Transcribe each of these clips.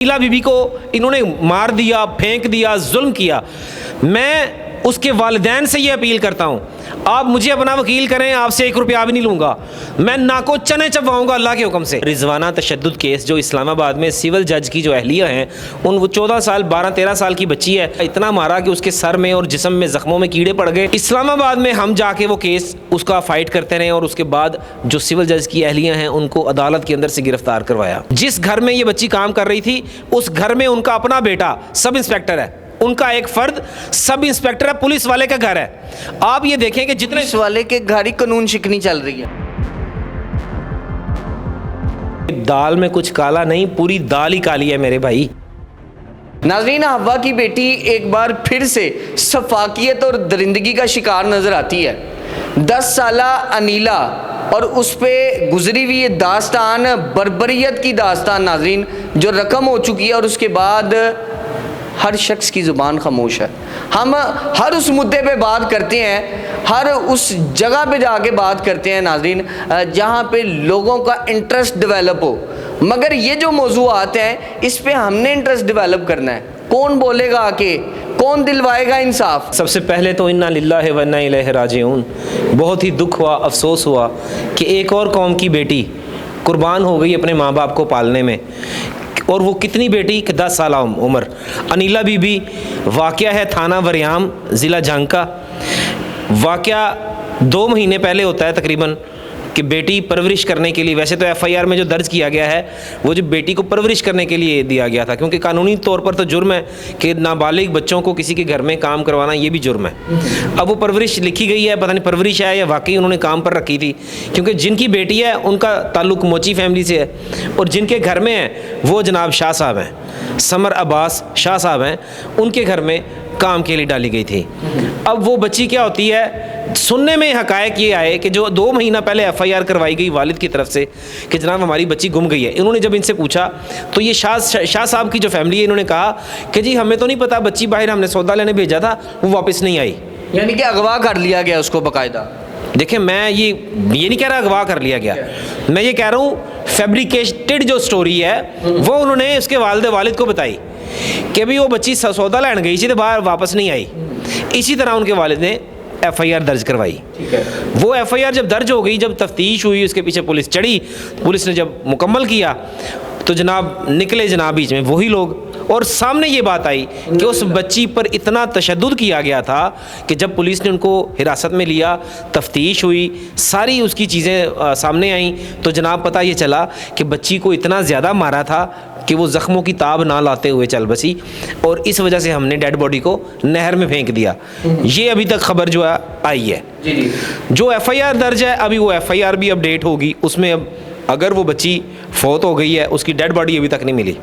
अनीला बीबी को इन्होंने मार दिया, फेंक दिया, जुल्म किया। मैं उसके वालिदैन से ये अपील करता हूँ, आप मुझे अपना वकील करें, आपसे 1 रुपया भी नहीं लूँगा, मैं नाको चने चबवाऊँगा अल्लाह के हुक्म से। रिजवाना तशद्दुद केस जो इस्लामाबाद में सिविल जज की जो अहलिया हैं, वो 14 साल 12-13 साल की बच्ची है, इतना मारा कि उसके सर में और जिस्म में ज़ख्मों में कीड़े पड़ गए। इस्लामाबाद में हम जाके वो केस उसका फ़ाइट करते रहे और उसके बाद जो सिविल जज की अहलियाँ हैं उनको अदालत के अंदर से गिरफ़्तार करवाया। जिस घर में ये बच्ची काम कर रही थी उस घर में उनका अपना बेटा सब इंस्पेक्टर है, उनका एक फर्द सब इंस्पेक्टर है, पुलिस वाले का घर है। आप ये देखें कि जितने पुलिस वाले के घर ही कानून शिकनी चल रही है। दाल में कुछ काला नहीं, पूरी दाल ही काली है मेरे भाई। नाज़रीन, हवा की बेटी एक बार फिर से सफाकियत और दरिंदगी का शिकार नजर आती है। 10 साला अनीला और उस पे गुजरी हुई ये दास्तान बर्बरियत की दास्तान नाज़रीन जो रकम हो चुकी है और उसके बाद हर शख्स की ज़ुबान खामोश है। हम हर उस मुद्दे पे बात करते हैं, हर उस जगह पे जाके बात करते हैं नाज़रीन जहाँ पे लोगों का इंटरेस्ट डेवलप हो, मगर ये जो मौज़ूआत हैं इस पे हमने इंटरेस्ट डेवलप करना है। कौन बोलेगा आके, कौन दिलवाएगा इंसाफ? सबसे पहले तो इन्ना लिल्लाहि व इन्ना इलैहि राजिऊन, बहुत ही दुख हुआ, अफसोस हुआ कि एक और कौम की बेटी कुर्बान हो गई अपने माँ बाप को पालने में। और वो कितनी बेटी कि 10 साल उम्र। अनीला बीबी, वाक़या है थाना वरियाम ज़िला जंग का। वाक़या 2 महीने पहले होता है तकरीबन कि बेटी परवरिश करने के लिए, वैसे तो FIR में जो दर्ज किया गया है वो जो बेटी को परवरिश करने के लिए दिया गया था, क्योंकि कानूनी तौर पर तो जुर्म है कि नाबालिग बच्चों को किसी के घर में काम करवाना, ये भी जुर्म है। अब वो परवरिश लिखी गई है, पता नहीं परवरिश है या वाकई उन्होंने काम पर रखी थी, क्योंकि जिनकी बेटी है उनका ताल्लुक़ मोची फैमिली से है और जिनके घर में है वो जनाब शाह साहब हैं, समर अब्बास शाह साहब हैं, उनके घर में काम के लिए डाली गई थी। अब वो बच्ची क्या होती है, सुनने में हकायक ये आए कि जो 2 महीना पहले FIR करवाई गई वालिद की तरफ से कि जनाब हमारी बच्ची गुम गई है, इन्होंने जब इनसे पूछा तो ये शाह साहब की जो फैमिली है इन्होंने कहा कि जी हमें तो नहीं पता, बच्ची बाहर हमने सौदा लेने भेजा था, वो वापस नहीं आई। यानी कि अगवा कर लिया गया उसको बाकायदा। देखिए, मैं ये नहीं कह रहा अगवा कर लिया गया, मैं ये कह रहा हूँ फैब्रिकेटेड जो स्टोरी है वो उन्होंने उसके वालिद को बताई कि भी वो बच्ची सौदा लेने गई थी तो बाहर वापस नहीं आई। इसी तरह उनके वालिद ने FIR दर्ज करवाई। वो FIR जब दर्ज हो गई, जब तफ्तीश हुई, उसके पीछे पुलिस चढ़ी, पुलिस ने जब मुकम्मल किया तो जनाब निकले जनाब बीच में वही लोग, और सामने ये बात आई कि उस बच्ची पर इतना तशद्दुद किया गया था कि जब पुलिस ने उनको हिरासत में लिया, तफ्तीश हुई, सारी उसकी चीज़ें सामने आईं, तो जनाब पता ये चला कि बच्ची को इतना ज़्यादा मारा था कि वो ज़ख्मों की ताब ना लाते हुए चल बसी, और इस वजह से हमने डेड बॉडी को नहर में फेंक दिया। ये अभी तक खबर जो है आई है। जो FIR दर्ज है अभी वो FIR भी अपडेट होगी, उसमें अब अगर वो बच्ची फौत हो गई है, उसकी डेड बॉडी अभी तक नहीं मिली,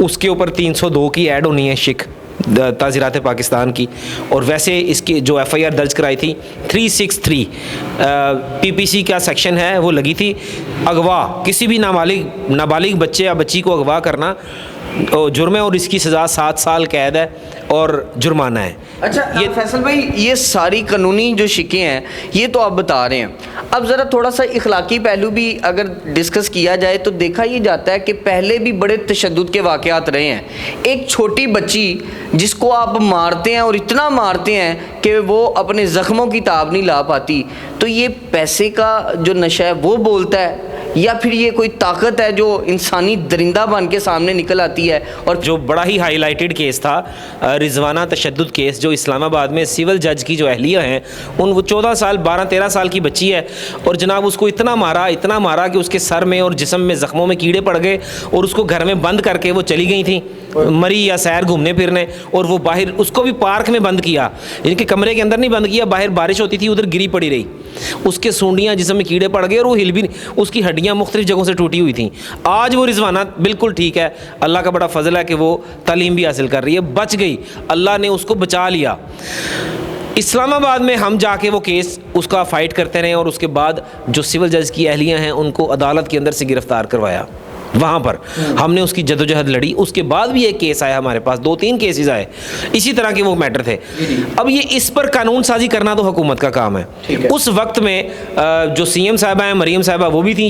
उसके ऊपर 302 की ऐड होनी है शिक ताज़ीरात पाकिस्तान की, और वैसे इसकी जो FIR दर्ज कराई थी 363 PPC का सेक्शन है वो लगी थी। अगवा, किसी भी नाबालिग बच्चे या बच्ची को अगवा करना जुर्म है और इसकी सज़ा 7 साल कैद है और जुर्माना है। अच्छा, ये फैसल भाई, ये सारी कानूनी जो शिकें हैं ये तो आप बता रहे हैं, अब ज़रा थोड़ा सा इखलाकी पहलू भी अगर डिस्कस किया जाए तो देखा ये जाता है कि पहले भी बड़े तशद्दुद के वाक़यात रहे हैं। एक छोटी बच्ची जिसको आप मारते हैं और इतना मारते हैं कि वो अपने ज़ख्मों की ताब नहीं ला पाती, तो ये पैसे का जो नशा है वो बोलता है या फिर ये कोई ताकत है जो इंसानी दरिंदा बन के सामने निकल आती है? और जो बड़ा ही हाईलाइटेड केस था रिजवाना तशद्दुद केस जो इस्लामाबाद में सिविल जज की जो अहलिया हैं वो 14 साल 12-13 साल की बच्ची है और जनाब उसको इतना मारा कि उसके सर में और जिस्म में ज़ख्मों में कीड़े पड़ गए और उसको घर में बंद करके वो चली गई थी मरी या सैर घूमने फिरने, और वो बाहर उसको भी पार्क में बंद किया, इनके कमरे के अंदर नहीं बंद किया, बाहर बारिश होती थी उधर गिरी पड़ी रही, उसके सूंडियाँ जिस्म में कीड़े पड़ गए और वो हिल भी नहीं, उसकी हड्डियाँ मुख्तलिफ जगहों से टूटी हुई थी। आज वो रिजवाना बिल्कुल ठीक है, अल्लाह का बड़ा फजल है कि वो तालीम भी हासिल कर रही है, बच गई, अल्लाह ने उसको बचा लिया। इस्लामाबाद में हम जाके वो केस उसका फ़ाइट करते रहे और उसके बाद जो सिविल जज की अहलियाँ हैं उनको अदालत के अंदर से गिरफ़्तार करवाया। वहाँ पर हमने उसकी जदोजहद लड़ी, उसके बाद भी एक केस आया हमारे पास, 2-3 केसेस आए इसी तरह के वो मैटर थे। अब ये इस पर कानून साजी करना तो हुकूमत का काम है। उस वक्त में जो सीएम साहबा हैं, मरीम साहबा, वो भी थी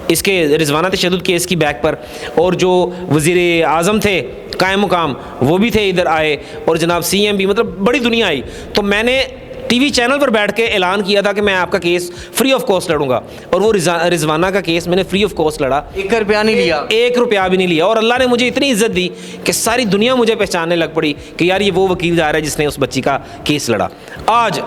इसके रिजवाना तशद्दुद केस की बैक पर, और जो वज़ीर आज़म थे कायम मुकाम वो भी थे, इधर आए, और जनाब सीएम भी, मतलब बड़ी दुनिया आई। तो मैंने टीवी चैनल पर बैठ के ऐलान किया था कि मैं आपका केस फ्री ऑफ कॉस्ट लड़ूंगा, और वो रिजवाना का केस मैंने फ्री ऑफ कॉस्ट लड़ा। 1 रुपया नहीं लिया, 1 रुपया भी नहीं लिया, और अल्लाह ने मुझे इतनी इज्जत दी कि सारी दुनिया मुझे पहचानने लग पड़ी कि यार ये वो वकीलदार है जिसने उस बच्ची का केस लड़ा। आज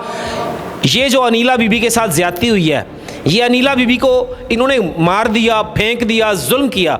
ये जो अनीला बीबी के साथ ज्यादती हुई है, ये अनीला बीबी को इन्होंने मार दिया, फेंक दिया, जुल्म किया।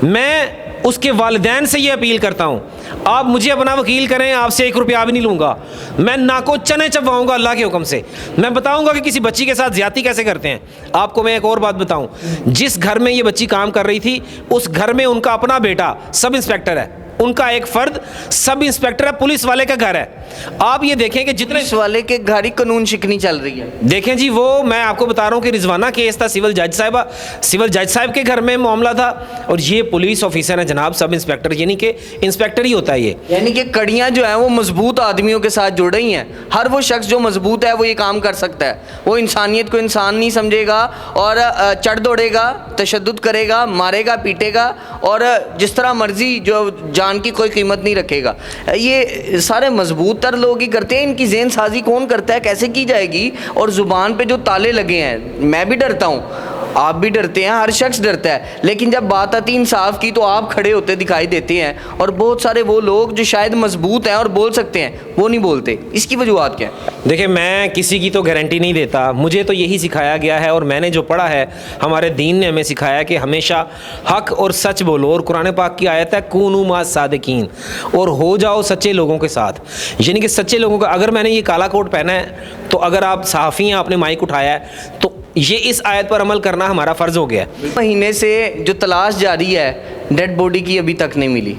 मैं उसके वालिदैन से ये अपील करता हूँ, आप मुझे अपना वकील करें, आपसे 1 रुपया भी नहीं लूँगा। मैं नाको चने चबवाऊँगा अल्लाह के हुक्म से। मैं बताऊँगा कि किसी बच्ची के साथ ज्यादती कैसे करते हैं। आपको मैं एक और बात बताऊँ, जिस घर में ये बच्ची काम कर रही थी, उस घर में उनका अपना बेटा सब इंस्पेक्टर है, उनका एक फर्द सब इंस्पेक्टर है, पुलिस वाले का घर है। आप ये देखें कि जितने पुलिस वाले के घर ही कानून शिकनी चल रही है। देखें जी, वो मैं आपको बता रहा हूँ कि रिजवाना केस था, सिविल जज साहब के घर में मामला था, और ये पुलिस ऑफिसर है जनाब, सब इंस्पेक्टर, यानी कि इंस्पेक्टर ही होता है ये। यानी कि कड़ियाँ जो हैं वो मजबूत आदमियों के साथ जुड़ रही हैं। हर वो शख्स जो मजबूत है वो ये काम कर सकता है। वो इंसानियत को इंसान नहीं समझेगा और चढ़ दौड़ेगा, तशद्दुद करेगा, मारेगा, पीटेगा, और जिस तरह मर्जी जो जान की कोई कीमत नहीं रखेगा। ये सारे मजबूत तर लोग ही करते हैं। इनकी ज़हन साजी कौन करता है, कैसे की जाएगी? और ज़ुबान पे जो ताले लगे हैं, मैं भी डरता हूँ, आप भी डरते हैं, हर शख्स डरता है, लेकिन जब बात आती है इंसाफ की तो आप खड़े होते दिखाई देते हैं। और बहुत सारे वो लोग जो शायद मजबूत हैं और बोल सकते हैं, वो नहीं बोलते। इसकी वजूहत क्या है? देखिए, मैं किसी की तो गारंटी नहीं देता, मुझे तो यही सिखाया गया है, और मैंने जो पढ़ा है, हमारे दीन ने हमें सिखाया कि हमेशा हक और सच बोलो, और कुरान पाक की आयत है कूनू मा सादिकीन, और हो जाओ सच्चे लोगों के साथ। यानी कि सच्चे लोगों का, अगर मैंने ये काला कोट पहना है, तो अगर आप सहाफ़ी हैं, आपने माइक उठाया है, तो ये इस आयत पर अमल करना हमारा फ़र्ज़ हो गया। महीने से जो तलाश जारी है डेड बॉडी की, अभी तक नहीं मिली।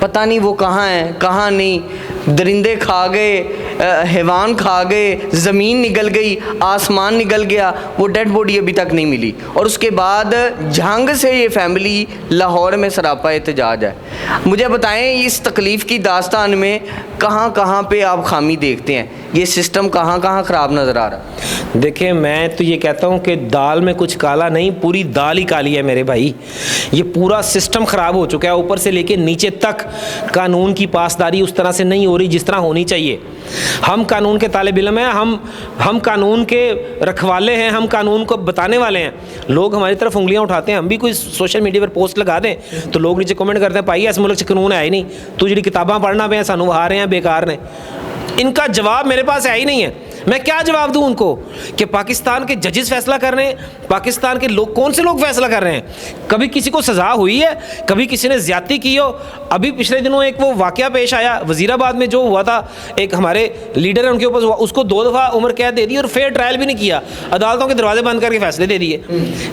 पता नहीं वो कहाँ है, कहाँ नहीं। दरिंदे खा गए, हैवान खा गए, ज़मीन निगल गई, आसमान निगल गया, वो डेड बॉडी अभी तक नहीं मिली। और उसके बाद झंग से ये फैमिली लाहौर में सरापा एहतजाज है। मुझे बताएं, इस तकलीफ़ की दास्तान में कहाँ कहाँ पे आप खामी देखते हैं? ये सिस्टम कहाँ कहाँ ख़राब नज़र आ रहा है? देखिए, मैं तो ये कहता हूँ कि दाल में कुछ काला नहीं, पूरी दाल ही काली है मेरे भाई। ये पूरा सिस्टम ख़राब हो चुका है, ऊपर से लेके नीचे तक। कानून की पासदारी उस तरह से नहीं हो रही जिस तरह होनी चाहिए। हम कानून के तालिब इल्म हैं, हम कानून के रखवाले हैं, हम कानून को बताने वाले हैं। लोग हमारी तरफ उंगलियां उठाते हैं। हम भी कोई सोशल मीडिया पर पोस्ट लगा दें तो लोग नीचे कमेंट करते हैं, भाई इस मुल्क से कानून है ही नहीं, तू जी किताबां पढ़ना पे सानू आ रहे हैं बेकार ने। इनका जवाब मेरे पास है ही नहीं है। मैं क्या जवाब दूं उनको कि पाकिस्तान के जजेस फैसला कर रहे हैं, पाकिस्तान के लोग, कौन से लोग फैसला कर रहे हैं? कभी किसी को सज़ा हुई है? कभी किसी ने ज़्यादती की हो? अभी पिछले दिनों एक वो वाक़या पेश आया वज़ीराबाद में, जो हुआ था, एक हमारे लीडर है उनके ऊपर, उसको 2 दफ़ा उम्र कैद दे दी और फेयर ट्रायल भी नहीं किया, अदालतों के दरवाजे बंद करके फैसले दे दिए।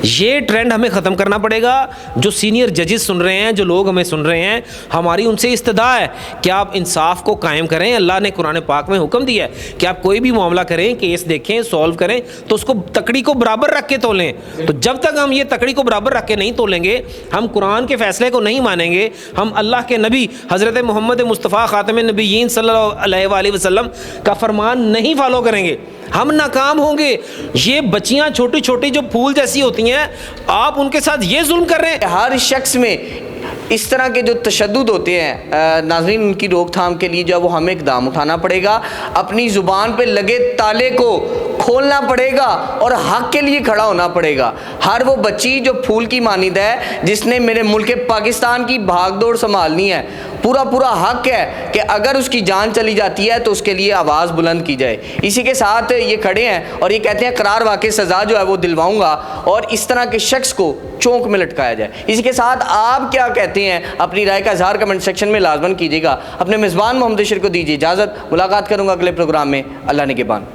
ये ट्रेंड हमें ख़त्म करना पड़ेगा। जो सीनियर जजेस सुन रहे हैं, जो लोग हमें सुन रहे हैं, हमारी उनसे इस्तदा है कि आप इंसाफ को कायम करें। अल्लाह ने कुरान पाक में हुक्म दिया है कि आप कोई भी मामला करें, केस देखें, सॉल्व करें, तो उसको तकड़ी को बराबर रख के तोलें। तो जब तक हम ये तकड़ी को बराबर रख के नहीं तोलेंगे, हम कुरान के फैसले को नहीं मानेंगे, हम अल्लाह के नबी हज़रत मोहम्मद मुस्तफ़ा ख़ातम नबीयीन सल्लल्लाहु अलैहि वसल्लम का फरमान नहीं फॉलो करेंगे, हम नाकाम होंगे। ये बच्चियां छोटी छोटी जो फूल जैसी होती हैं, आप उनके साथ ये जुल्म कर रहे हैं। हर शख्स में इस तरह के जो तशद्दुद होते हैं नाज़रीन, उनकी रोकथाम के लिए जो वो हमें इक़दाम उठाना पड़ेगा। अपनी ज़ुबान पे लगे ताले को खोलना पड़ेगा और हक़ के लिए खड़ा होना पड़ेगा। हर वो बच्ची जो फूल की मानिंद है, जिसने मेरे मुल्क पाकिस्तान की भागदौड़ संभालनी है, पूरा हक़ है कि अगर उसकी जान चली जाती है तो उसके लिए आवाज़ बुलंद की जाए। इसी के साथ ये खड़े हैं और ये कहते हैं करार वाक़ई सज़ा जो है वो दिलवाऊँगा, और इस तरह के शख्स को चौंक में लटकाया जाए। इसी के साथ आप क्या कहते हैं, अपनी राय का इज़हार कमेंट सेक्शन में लाजमन कीजिएगा। अपने मेज़बान मोहम्मद बशीर को दीजिए इजाज़त। मुलाकात करूँगा अगले प्रोग्राम में। अल्लाह निगहबान।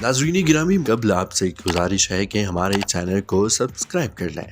नाज़रीन गिरामी, कबल आपसे एक गुजारिश है कि हमारे चैनल को सब्सक्राइब कर लें